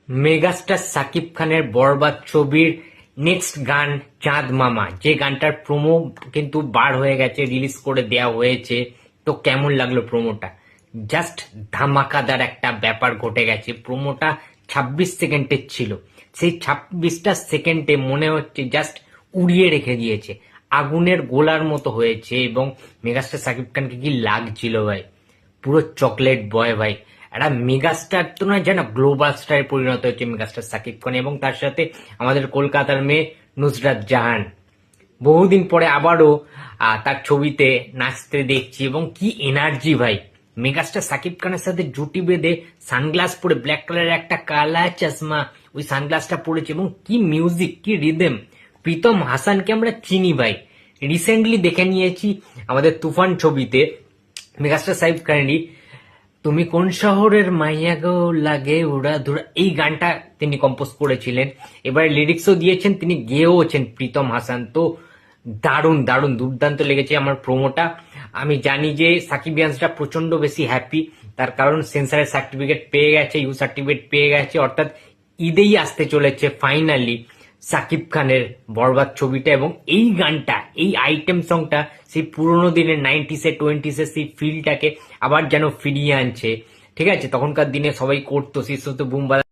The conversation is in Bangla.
মেগাস্টার সাকিব খানের বরবাদ ছবির নেক্সট গান চাঁদ মামা, যে গানটার প্রোমো কিন্তু বার হয়ে গেছে, রিলিজ করে দেয়া হয়েছে। তো কেমন লাগলো প্রোমোটা? জাস্ট ধামাকাদার একটা ব্যাপার ঘটে গেছে। প্রোমোটা 26 সেকেন্ডের ছিল। সেই 26টা সেকেন্ডে মনে হচ্ছে জাস্ট উড়িয়ে রেখে দিয়েছে, আগুনের গোলার মতো হয়েছে। এবং মেগাস্টার সাকিব খানকে কি লাগছিল ভাই, পুরো চকলেট বয় ভাই। একটা মেগাস্টার তো নয়, যেন গ্লোবাল স্টারে পরিণত হচ্ছে মেগাস্টার সাকিব খান। এবং তার সাথে আমাদের কলকাতার মেয়ে নুসরাত জাহান, বহুদিন পরে আবারও তার ছবিতে নাচতে দেখছি। এবং কি এনার্জি ভাই, মেগাস্টার সাকিব খানের সাথে জুটি বেঁধে সানগ্লাস পরে, ব্ল্যাক কালারের একটা কালা চশমা, ওই সানগ্লাসটা পরেছে। এবং কি মিউজিক, কি রিদম। প্রীতম হাসানকে আমরা চিনি ভাই, রিসেন্টলি দেখে নিয়েছি আমাদের তুফান ছবিতে। মেগাস্টার সাকিব খানেরই তুমি কোন শহরের মাইয়া গো লাগে উড়া ধুরা, এই গানটা তিনি কম্পোজ করেছিলেন। এবারে লিরিক্সও দিয়েছেন তিনি, গেয়েওছেন প্রীতম হাসান। তো দারুণ দারুণ দুর্দান্ত লেগেছে আমার প্রোমোটা। আমি জানি যে সাকিবিয়ান্সরা প্রচন্ড বেশি হ্যাপি, তার কারণ সেন্সারের সার্টিফিকেট পেয়ে গেছে, ইউ সার্টিফিকেট পেয়ে গেছে, অর্থাৎ ঈদেই আসতে চলেছে ফাইনালি সাকিব খানের বরবাদ ছবিটা। এবং এই গানটা, এই আইটেম সংটা সেই পুরোনো দিনের 90s-20s সেই ফিলটাকে আবার যেন ফিরিয়ে আনছে। ঠিক আছে, তখনকার দিনে সবাই করতো, শীর্ষত বুম